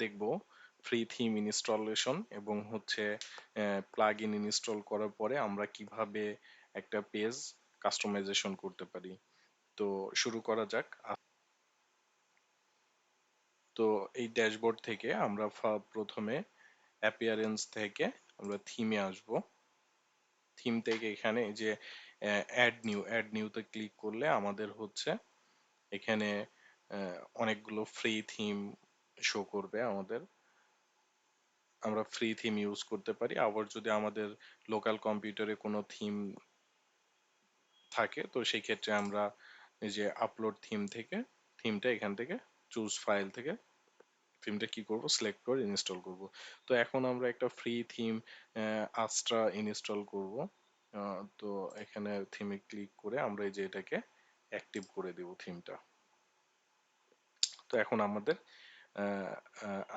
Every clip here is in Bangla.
দেখব ফ্রি থিম ইনস্টলেশন এবং হচ্ছে প্লাগ ইন ইনস্টল করার পরে আমরা কিভাবে একটা পেজ কাস্টমাইজেশন করতে পারি। তো শুরু করা যাক। তো এই ড্যাশবোর্ড থেকে আমরা প্রথমে অ্যাপিয়ারেন্স থেকে আমরা থিমে আসব। থিম থেকে এখানে এই যে অ্যাড নিউতে ক্লিক করলে আমাদের হচ্ছে এখানে অনেকগুলো ফ্রি থিম শো করবে আমাদের। আমরা ফ্রি থিম ইউজ করতে পারি। আবার যদি আমাদের লোকাল কম্পিউটারে কোনো থিম থাকে তো সেই ক্ষেত্রে আমরা এই যে আপলোড থিম থেকে থিমটা এখান থেকে চুজ ফাইল থেকে থিমটা কি করব, সিলেক্ট করে ইনস্টল করব। তো এখন আমরা একটা ফ্রি থিম আস্ট্রা ইনস্টল করব। তো এখানে থিমে ক্লিক করে আমরা এই যে এটাকে অ্যাক্টিভ করে দেব থিমটা। তো এখন আমাদের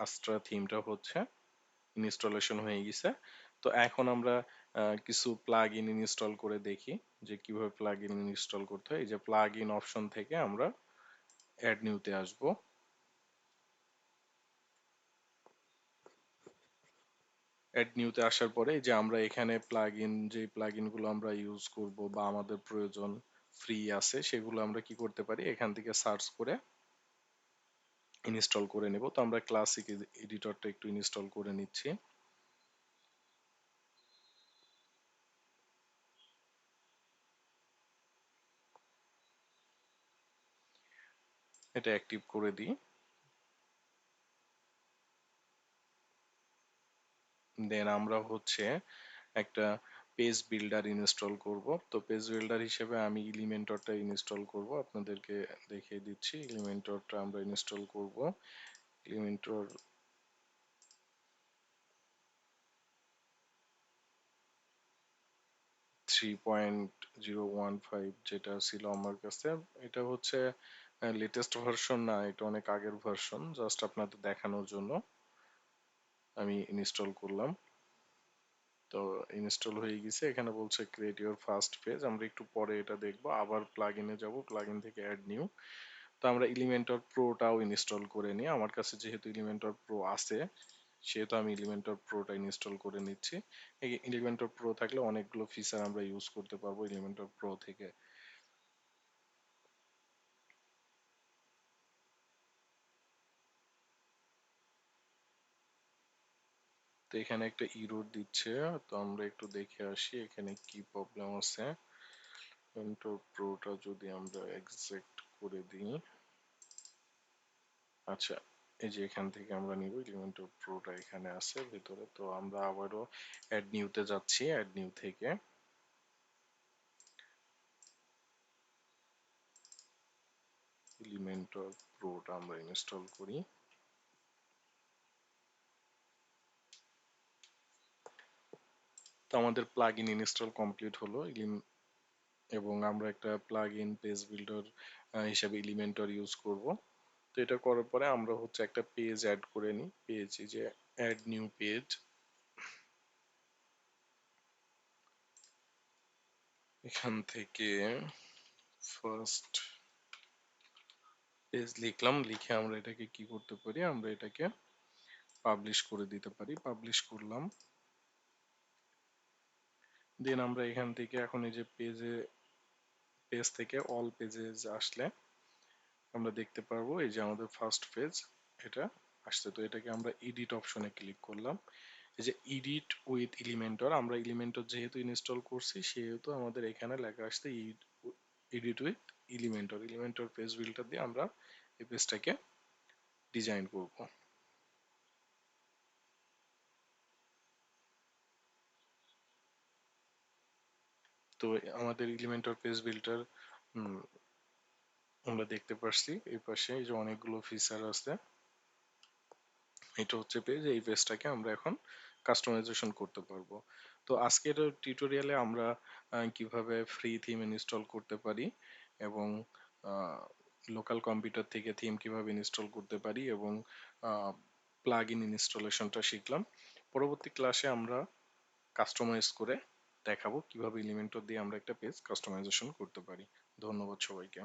আস্ট্রা থিমটা হচ্ছে ইনস্টলেশন হয়ে গেছে। তো এখন আমরা কিছু প্লাগ ইন ইনস্টল করে দেখি যে কিভাবে প্লাগ ইন ইনস্টল করতে হয়। এই যে প্লাগ ইন অপশন থেকে আমরা অ্যাড নিউতে আসব। অ্যাড নিউতে আসার পরে যে আমরা এখানে যে প্লাগ ইনগুলো আমরা ইউজ করব বা আমাদের প্রয়োজন ফ্রি আছে সেগুলো আমরা কি করতে পারি, এখান থেকে সার্চ করে ইনস্টল করে নেব। তো আমরা ক্লাসিক এডিটরটা একটু ইনস্টল করে নিচ্ছি। এটা অ্যাক্টিভ করে দিই। দেন আমরা হচ্ছে একটা পেজ বিল্ডার ইনস্টল করব। তো পেজ বিল্ডার হিসেবে আমি এলিমেন্টরটা ইনস্টল করব, আপনাদেরকে দেখিয়ে দিচ্ছি। এলিমেন্টরটা আমরা ইনস্টল করব। এলিমেন্টর 3.015 যেটা ছিল আমার কাছে, এটা হচ্ছে লেটেস্ট ভার্সন না, এটা অনেক আগের ভার্সন। জাস্ট আপনাদের দেখানোর জন্য আমি ইনস্টল করলাম। তো ইনস্টল হয়ে গেছে। এখানে বলছে ক্রিয়েট ইউর ফার্স্ট পেজ। আমরা একটু পরে এটা দেখবো। আবার প্লাগ ইনে যাবো, প্লাগ ইন থেকে অ্যাড নিউ। তো আমরা এলিমেন্টর প্রোটাও ইনস্টল করে নিই। আমার কাছে যেহেতু এলিমেন্টর প্রো আছে সেহেতু আমি এলিমেন্টর প্রোটা ইনস্টল করে নিচ্ছি। এই এলিমেন্টর প্রো থাকলে অনেকগুলো ফিচার আমরা ইউজ করতে পারবো এলিমেন্টর প্রো থেকে। তো এখানে একটা ইরর দিচ্ছে, তো আমরা একটু দেখে আসি এখানে কি প্রবলেম আছে। এলিমেন্টর প্রোটা যদি আমরা এক্সেক্ট করে দিই, আচ্ছা এই যে এখান থেকে আমরা নিব এলিমেন্টর প্রোটা এখানে আছে ভিতরে। তো আমরা আবারও অ্যাড নিউতে যাচ্ছি। অ্যাড নিউ থেকে এলিমেন্টর প্রোটা আমরা ইনস্টল করি। তো আমাদের প্লাগ ইন ইনস্টল কমপ্লিট হলো এবং আমরা একটা প্লাগ ইন পেজ বিল্ডার হিসাবে এলিমেন্টর ইউজ করব। তো এটা করার পরে আমরা হচ্ছে একটা পেজ অ্যাড করে নিই। পেজ, এই যে অ্যাড নিউ পেজ, এখান থেকে ফার্স্ট পেজ লিখলাম। লিখে আমরা এটাকে কি করতে পারি, আমরা এটাকে পাবলিশ করে দিতে পারি। পাবলিশ করলাম। দেন আমরা এখান থেকে এখন এই যে পেজ থেকে অল পেজেস আসলে আমরা দেখতে পারবো এই যে আমাদের ফার্স্ট পেজ এটা আসছে। তো এটাকে আমরা এডিট অপশনে ক্লিক করলাম। এই যে এডিট উইথ এলিমেন্টর, আমরা এলিমেন্টর যেহেতু ইনস্টল করছি সেহেতু আমাদের এখানে লেখা আসছে edit with Elementor. Elementor page builder দিয়ে আমরা এই পেজটাকে ডিজাইন করব। তো আমাদের এলিমেন্টর পেজ বিল্ডার আমরা দেখতে পাচ্ছি এই পাশে এই যে অনেকগুলো ফিচার আছে। এটা হচ্ছে পেজ, এই পেজটাকে আমরা এখন কাস্টমাইজেশন করতে পারবো। তো আজকের টিউটোরিয়ালে আমরা কিভাবে ফ্রি থিম ইনস্টল করতে পারি এবং লোকাল কম্পিউটার থেকে থিম কিভাবে ইনস্টল করতে পারি এবং প্লাগ ইন ইনস্টলেশনটা শিখলাম। পরবর্তী ক্লাসে আমরা কাস্টমাইজ করে দেখাবো কিভাবে এলিমেন্টর দিয়ে আমরা একটা পেজ কাস্টমাইজেশন করতে পারি। ধন্যবাদ সবাইকে।